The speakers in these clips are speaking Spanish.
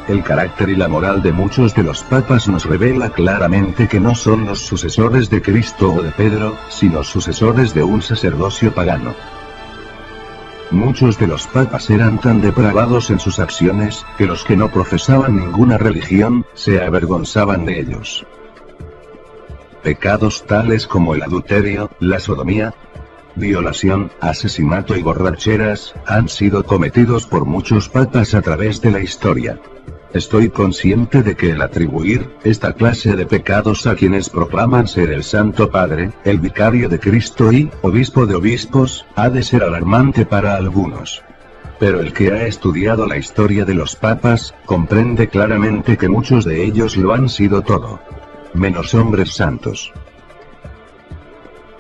El carácter y la moral de muchos de los papas nos revela claramente que no son los sucesores de Cristo o de Pedro, sino sucesores de un sacerdocio pagano. Muchos de los papas eran tan depravados en sus acciones, que los que no profesaban ninguna religión, se avergonzaban de ellos. Pecados tales como el adulterio, la sodomía, violación, asesinato y borracheras, han sido cometidos por muchos papas a través de la historia. Estoy consciente de que el atribuir esta clase de pecados a quienes proclaman ser el Santo Padre, el Vicario de Cristo y Obispo de Obispos, ha de ser alarmante para algunos. Pero el que ha estudiado la historia de los papas, comprende claramente que muchos de ellos lo han sido todo, menos hombres santos.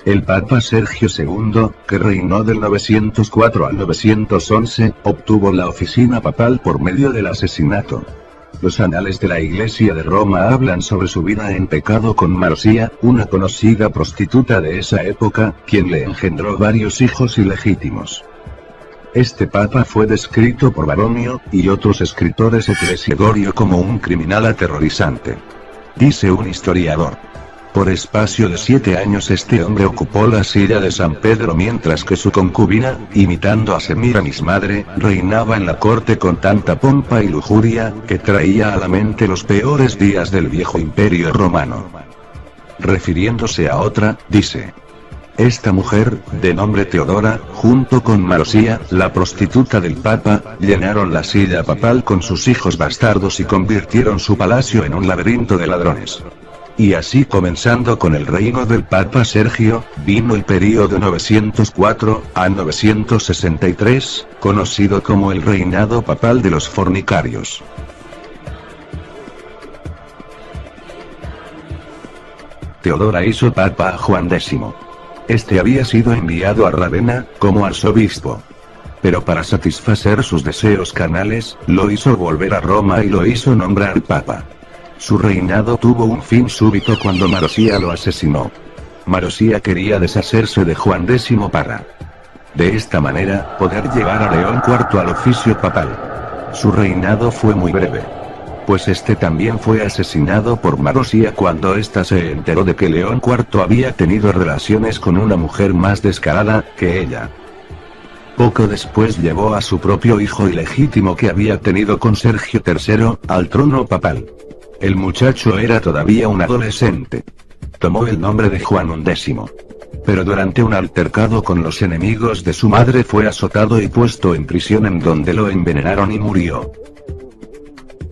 El Papa Sergio II, que reinó del 904 al 911, obtuvo la oficina papal por medio del asesinato. Los anales de la Iglesia de Roma hablan sobre su vida en pecado con Marosía, una conocida prostituta de esa época, quien le engendró varios hijos ilegítimos. Este papa fue descrito por Baronio, y otros escritores eclesiagorio como un criminal aterrorizante. Dice un historiador: por espacio de 7 años este hombre ocupó la silla de San Pedro mientras que su concubina, imitando a Semíramis madre, reinaba en la corte con tanta pompa y lujuria, que traía a la mente los peores días del viejo imperio romano. Refiriéndose a otra, dice: esta mujer, de nombre Teodora, junto con Marosía, la prostituta del Papa, llenaron la silla papal con sus hijos bastardos y convirtieron su palacio en un laberinto de ladrones. Y así, comenzando con el reino del Papa Sergio, vino el período 904 a 963, conocido como el reinado papal de los fornicarios. Teodora hizo papa a Juan X. Este había sido enviado a Rávena, como arzobispo. Pero para satisfacer sus deseos carnales, lo hizo volver a Roma y lo hizo nombrar papa. Su reinado tuvo un fin súbito cuando Marosía lo asesinó. Marosía quería deshacerse de Juan X para, de esta manera, poder llevar a León IV al oficio papal. Su reinado fue muy breve, pues este también fue asesinado por Marosía cuando ésta se enteró de que León IV había tenido relaciones con una mujer más descarada que ella. Poco después llevó a su propio hijo ilegítimo que había tenido con Sergio III, al trono papal. El muchacho era todavía un adolescente. Tomó el nombre de Juan X. Pero durante un altercado con los enemigos de su madre fue azotado y puesto en prisión, en donde lo envenenaron y murió.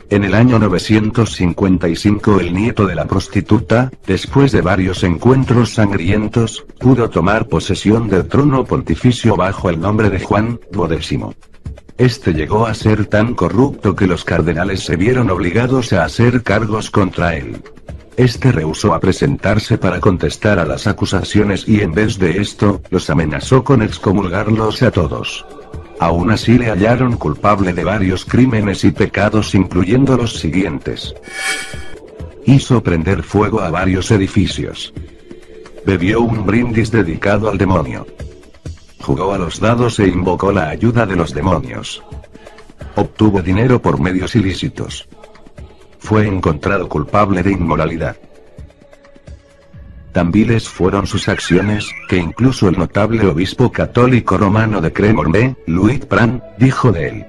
En el año 955 el nieto de la prostituta, después de varios encuentros sangrientos, pudo tomar posesión del trono pontificio bajo el nombre de Juan X. Este llegó a ser tan corrupto que los cardenales se vieron obligados a hacer cargos contra él. Este rehusó a presentarse para contestar a las acusaciones y en vez de esto, los amenazó con excomulgarlos a todos. Aún así le hallaron culpable de varios crímenes y pecados, incluyendo los siguientes: hizo prender fuego a varios edificios. Bebió un brindis dedicado al demonio. Jugó a los dados e invocó la ayuda de los demonios. Obtuvo dinero por medios ilícitos. Fue encontrado culpable de inmoralidad. Tan viles fueron sus acciones, que incluso el notable obispo católico romano de Cremorne, Louis Pran, dijo de él: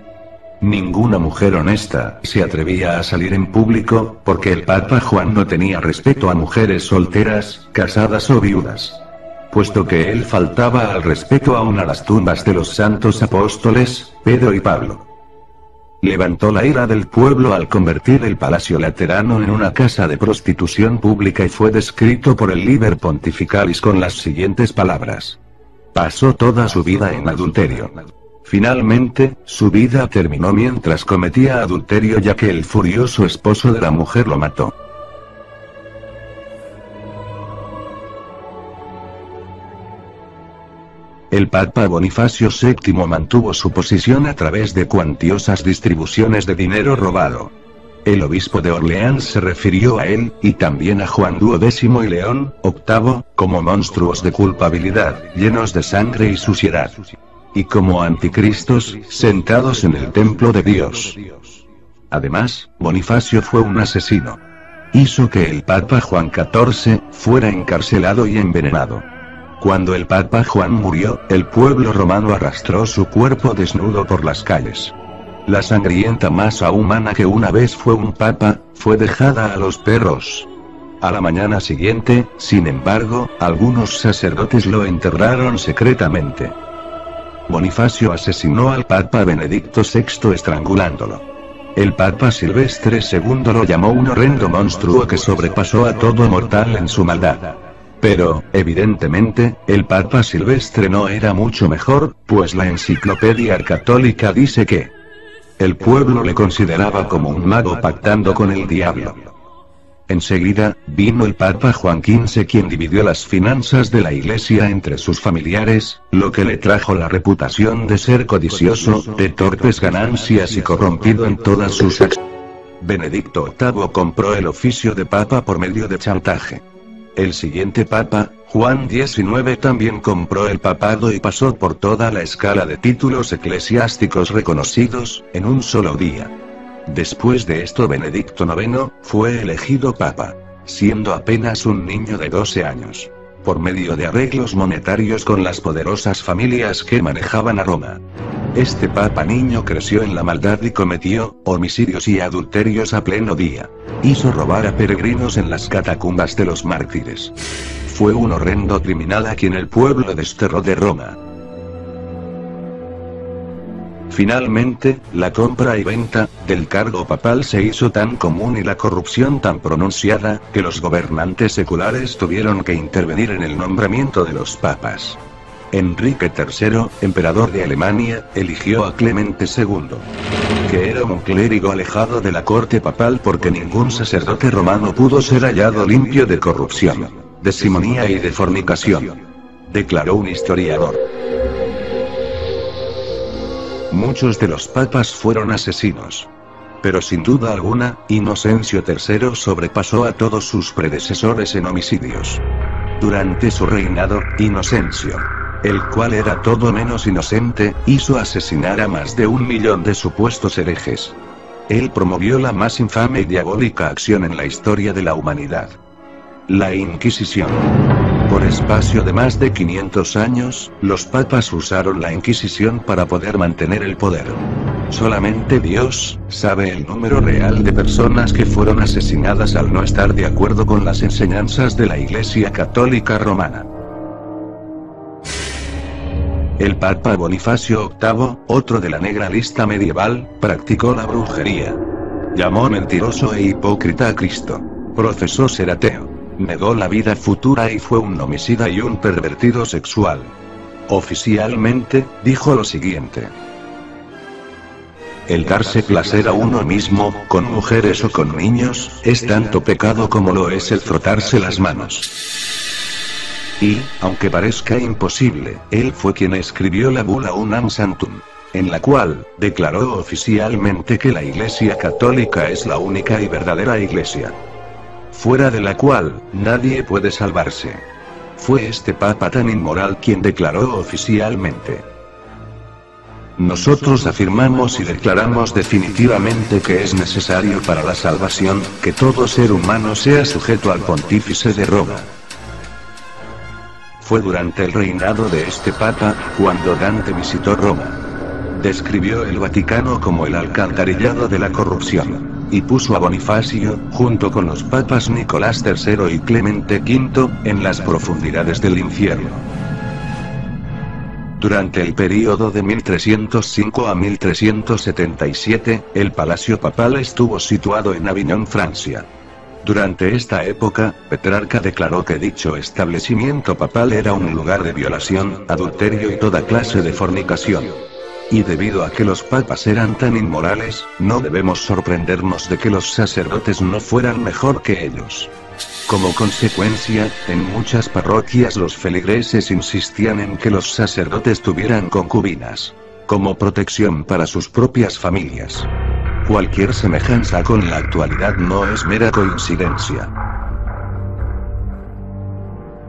ninguna mujer honesta se atrevía a salir en público, porque el Papa Juan no tenía respeto a mujeres solteras, casadas o viudas. Puesto que él faltaba al respeto aún a las tumbas de los santos apóstoles, Pedro y Pablo. Levantó la ira del pueblo al convertir el Palacio Laterano en una casa de prostitución pública y fue descrito por el Liber Pontificalis con las siguientes palabras: pasó toda su vida en adulterio. Finalmente, su vida terminó mientras cometía adulterio, ya que el furioso esposo de la mujer lo mató. El Papa Bonifacio VII mantuvo su posición a través de cuantiosas distribuciones de dinero robado. El obispo de Orleans se refirió a él, y también a Juan X y León VIII, como monstruos de culpabilidad, llenos de sangre y suciedad. Y como anticristos, sentados en el templo de Dios. Además, Bonifacio fue un asesino. Hizo que el Papa Juan XIV fuera encarcelado y envenenado. Cuando el Papa Juan murió, el pueblo romano arrastró su cuerpo desnudo por las calles. La sangrienta masa humana que una vez fue un papa, fue dejada a los perros. A la mañana siguiente, sin embargo, algunos sacerdotes lo enterraron secretamente. Bonifacio asesinó al Papa Benedicto VI estrangulándolo. El Papa Silvestre II lo llamó un horrendo monstruo que sobrepasó a todo mortal en su maldad. Pero, evidentemente, el Papa Silvestre no era mucho mejor, pues la enciclopedia católica dice que el pueblo le consideraba como un mago pactando con el diablo. Enseguida, vino el Papa Juan XV, quien dividió las finanzas de la Iglesia entre sus familiares, lo que le trajo la reputación de ser codicioso, de torpes ganancias y corrompido en todas sus acciones. Benedicto VIII compró el oficio de Papa por medio de chantaje. El siguiente Papa, Juan XIX, también compró el papado y pasó por toda la escala de títulos eclesiásticos reconocidos, en un solo día. Después de esto Benedicto IX fue elegido papa, siendo apenas un niño de 12 años, por medio de arreglos monetarios con las poderosas familias que manejaban a Roma. Este papa niño creció en la maldad y cometió homicidios y adulterios a pleno día. Hizo robar a peregrinos en las catacumbas de los mártires. Fue un horrendo criminal a quien el pueblo desterró de Roma. Finalmente, la compra y venta del cargo papal se hizo tan común y la corrupción tan pronunciada, que los gobernantes seculares tuvieron que intervenir en el nombramiento de los papas. Enrique III, emperador de Alemania, eligió a Clemente II, que era un clérigo alejado de la corte papal porque ningún sacerdote romano pudo ser hallado limpio de corrupción, de simonía y de fornicación, declaró un historiador. Muchos de los papas fueron asesinos. Pero sin duda alguna, Inocencio III sobrepasó a todos sus predecesores en homicidios. Durante su reinado, Inocencio, el cual era todo menos inocente, hizo asesinar a más de 1 millón de supuestos herejes. Él promovió la más infame y diabólica acción en la historia de la humanidad: la Inquisición. Por espacio de más de 500 años, los papas usaron la Inquisición para poder mantener el poder. Solamente Dios sabe el número real de personas que fueron asesinadas al no estar de acuerdo con las enseñanzas de la Iglesia Católica Romana. El Papa Bonifacio VIII, otro de la negra lista medieval, practicó la brujería. Llamó mentiroso e hipócrita a Cristo. Profesó ser ateo. Negó la vida futura y fue un homicida y un pervertido sexual. Oficialmente, dijo lo siguiente: el darse placer a uno mismo, con mujeres o con niños, es tanto pecado como lo es el frotarse las manos. Y, aunque parezca imposible, él fue quien escribió la bula Unam Santum, en la cual declaró oficialmente que la Iglesia Católica es la única y verdadera Iglesia, fuera de la cual nadie puede salvarse. Fue este papa tan inmoral quien declaró oficialmente: nosotros afirmamos y declaramos definitivamente que es necesario para la salvación, que todo ser humano sea sujeto al pontífice de Roma. Fue durante el reinado de este papa, cuando Dante visitó Roma. Describió el Vaticano como el alcantarillado de la corrupción, y puso a Bonifacio, junto con los papas Nicolás III y Clemente V, en las profundidades del infierno. Durante el período de 1305 a 1377, el palacio papal estuvo situado en Aviñón, Francia. Durante esta época, Petrarca declaró que dicho establecimiento papal era un lugar de violación, adulterio y toda clase de fornicación. Y debido a que los papas eran tan inmorales, no debemos sorprendernos de que los sacerdotes no fueran mejor que ellos. Como consecuencia, en muchas parroquias los feligreses insistían en que los sacerdotes tuvieran concubinas, como protección para sus propias familias. Cualquier semejanza con la actualidad no es mera coincidencia.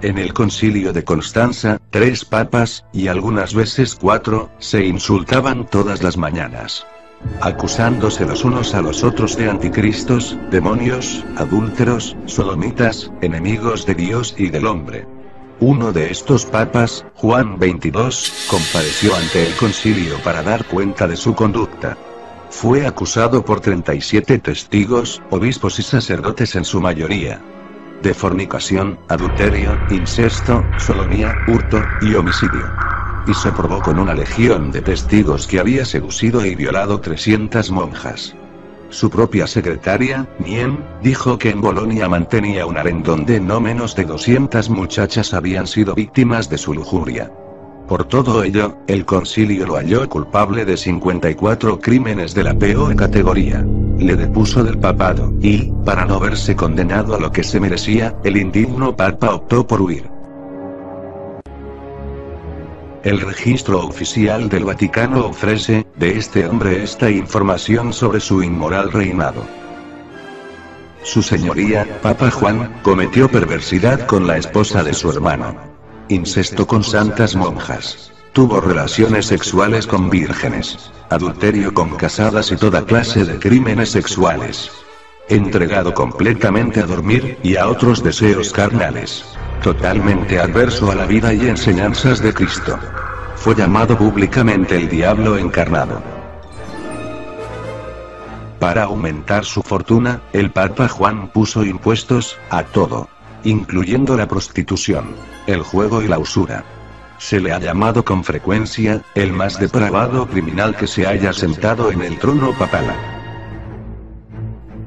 En el concilio de Constanza, 3 papas, y algunas veces 4, se insultaban todas las mañanas. acusándose los unos a los otros de anticristos, demonios, adúlteros, sodomitas, enemigos de Dios y del hombre. Uno de estos papas, Juan XXII, compareció ante el concilio para dar cuenta de su conducta. Fue acusado por 37 testigos, obispos y sacerdotes en su mayoría, de fornicación, adulterio, incesto, sodomía, hurto y homicidio. Y se probó con una legión de testigos que había seducido y violado 300 monjas. Su propia secretaria, Mien, dijo que en Bolonia mantenía un harén donde no menos de 200 muchachas habían sido víctimas de su lujuria. Por todo ello, el concilio lo halló culpable de 54 crímenes de la peor categoría. Le depuso del papado, y, para no verse condenado a lo que se merecía, el indigno papa optó por huir. El registro oficial del Vaticano ofrece, de este hombre esta información sobre su inmoral reinado. Su señoría, Papa Juan, cometió perversidad con la esposa de su hermano. Incesto con santas monjas. Tuvo relaciones sexuales con vírgenes. Adulterio con casadas y toda clase de crímenes sexuales. Entregado completamente a dormir, y a otros deseos carnales. Totalmente adverso a la vida y enseñanzas de Cristo. Fue llamado públicamente el diablo encarnado. Para aumentar su fortuna, el Papa Juan puso impuestos a todo, incluyendo la prostitución, el juego y la usura. Se le ha llamado con frecuencia el más depravado criminal que se haya sentado en el trono papal.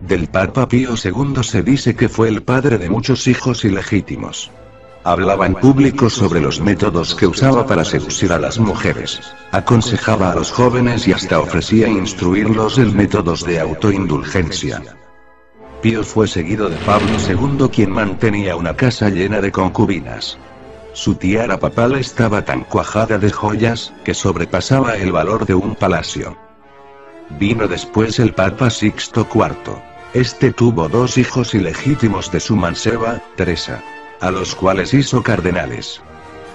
Del Papa Pío II se dice que fue el padre de muchos hijos ilegítimos. Hablaba en público sobre los métodos que usaba para seducir a las mujeres. Aconsejaba a los jóvenes y hasta ofrecía instruirlos en métodos de autoindulgencia. Pío fue seguido de Pablo II, quien mantenía una casa llena de concubinas. Su tiara papal estaba tan cuajada de joyas, que sobrepasaba el valor de un palacio. Vino después el Papa Sixto IV. Este tuvo 2 hijos ilegítimos de su manceba, Teresa, a los cuales hizo cardenales.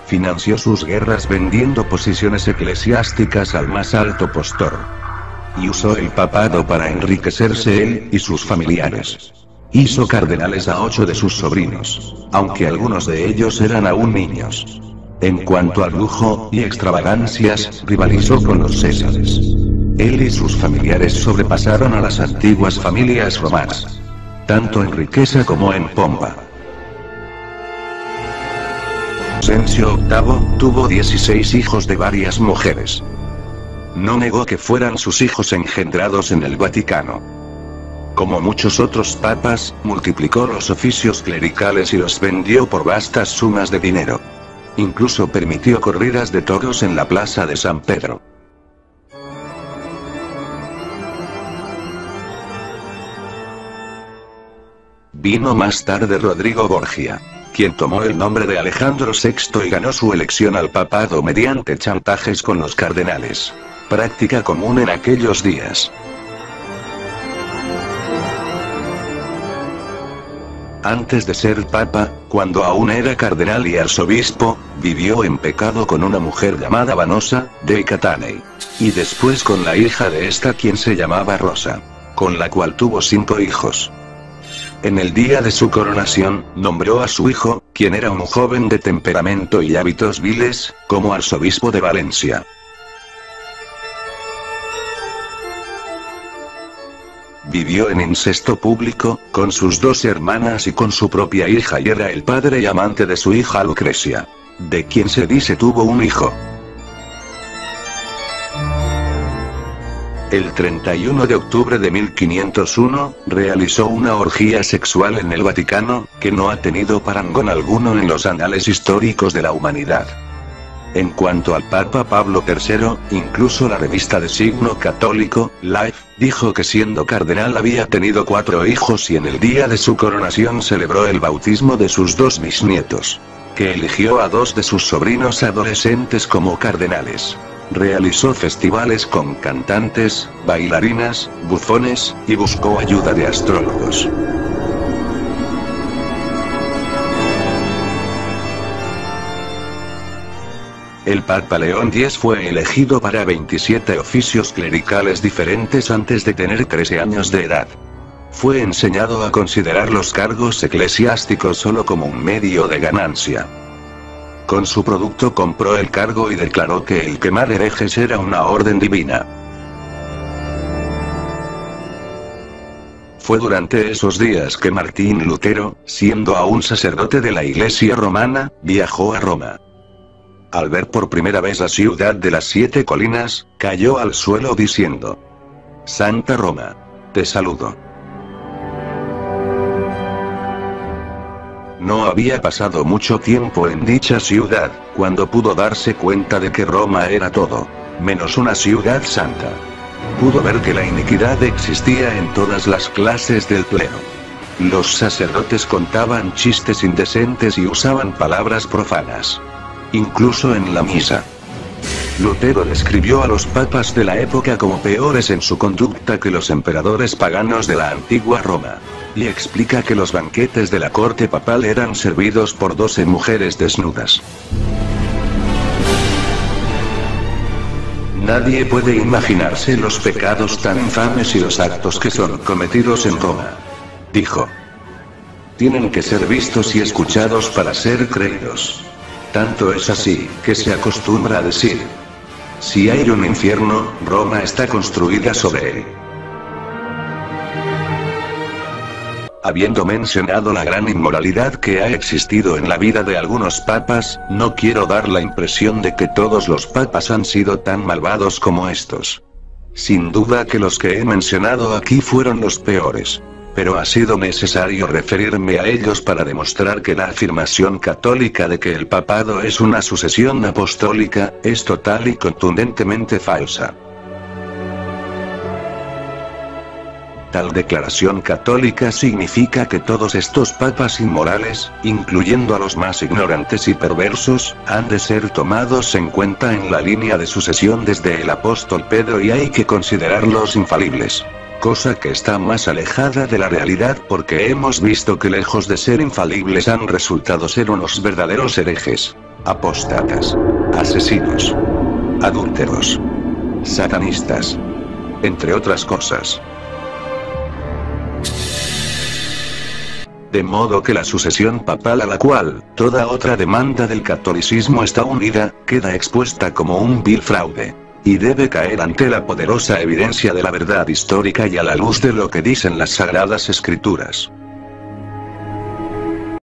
Financió sus guerras vendiendo posiciones eclesiásticas al más alto postor. Y usó el papado para enriquecerse él y sus familiares. Hizo cardenales a 8 de sus sobrinos, aunque algunos de ellos eran aún niños. En cuanto al lujo y extravagancias, rivalizó con los césares. Él y sus familiares sobrepasaron a las antiguas familias romanas, tanto en riqueza como en pompa. Inocencio VIII tuvo 16 hijos de varias mujeres. No negó que fueran sus hijos engendrados en el Vaticano. Como muchos otros papas, multiplicó los oficios clericales y los vendió por vastas sumas de dinero. Incluso permitió corridas de toros en la plaza de San Pedro. Vino más tarde Rodrigo Borgia, quien tomó el nombre de Alejandro VI y ganó su elección al papado mediante chantajes con los cardenales, práctica común en aquellos días. Antes de ser papa, cuando aún era cardenal y arzobispo, vivió en pecado con una mujer llamada Vanosa, de Catanei. Y después con la hija de esta, quien se llamaba Rosa, con la cual tuvo 5 hijos. En el día de su coronación, nombró a su hijo, quien era un joven de temperamento y hábitos viles, como arzobispo de Valencia. Vivió en incesto público, con sus 2 hermanas y con su propia hija, y era el padre y amante de su hija Lucrecia, de quien se dice tuvo un hijo. El 31 de octubre de 1501, realizó una orgía sexual en el Vaticano, que no ha tenido parangón alguno en los anales históricos de la humanidad. En cuanto al Papa Pablo III, incluso la revista de signo católico, Life, dijo que siendo cardenal había tenido 4 hijos y en el día de su coronación celebró el bautismo de sus 2 bisnietos, que eligió a 2 de sus sobrinos adolescentes como cardenales. Realizó festivales con cantantes, bailarinas, bufones, y buscó ayuda de astrólogos. El Papa León X fue elegido para 27 oficios clericales diferentes antes de tener 13 años de edad. Fue enseñado a considerar los cargos eclesiásticos solo como un medio de ganancia. Con su producto compró el cargo y declaró que el quemar herejes era una orden divina. Fue durante esos días que Martín Lutero, siendo aún sacerdote de la Iglesia romana, viajó a Roma. Al ver por primera vez la ciudad de las 7 colinas, cayó al suelo diciendo: Santa Roma, te saludo. No había pasado mucho tiempo en dicha ciudad, cuando pudo darse cuenta de que Roma era todo, menos una ciudad santa. Pudo ver que la iniquidad existía en todas las clases del clero. Los sacerdotes contaban chistes indecentes y usaban palabras profanas. Incluso en la misa. Lutero describió a los papas de la época como peores en su conducta que los emperadores paganos de la antigua Roma. Y explica que los banquetes de la corte papal eran servidos por 12 mujeres desnudas. Nadie puede imaginarse los pecados tan infames y los actos que son cometidos en Roma. Dijo. Tienen que ser vistos y escuchados para ser creídos. Tanto es así, que se acostumbra a decir: si hay un infierno, Roma está construida sobre él. Habiendo mencionado la gran inmoralidad que ha existido en la vida de algunos papas, no quiero dar la impresión de que todos los papas han sido tan malvados como estos. Sin duda que los que he mencionado aquí fueron los peores. Pero ha sido necesario referirme a ellos para demostrar que la afirmación católica de que el papado es una sucesión apostólica, es total y contundentemente falsa. Tal declaración católica significa que todos estos papas inmorales, incluyendo a los más ignorantes y perversos, han de ser tomados en cuenta en la línea de sucesión desde el apóstol Pedro y hay que considerarlos infalibles. Cosa que está más alejada de la realidad porque hemos visto que lejos de ser infalibles han resultado ser unos verdaderos herejes, apóstatas, asesinos, adúlteros, satanistas, entre otras cosas. De modo que la sucesión papal a la cual toda otra demanda del catolicismo está unida, queda expuesta como un vil fraude. Y debe caer ante la poderosa evidencia de la verdad histórica y a la luz de lo que dicen las Sagradas Escrituras.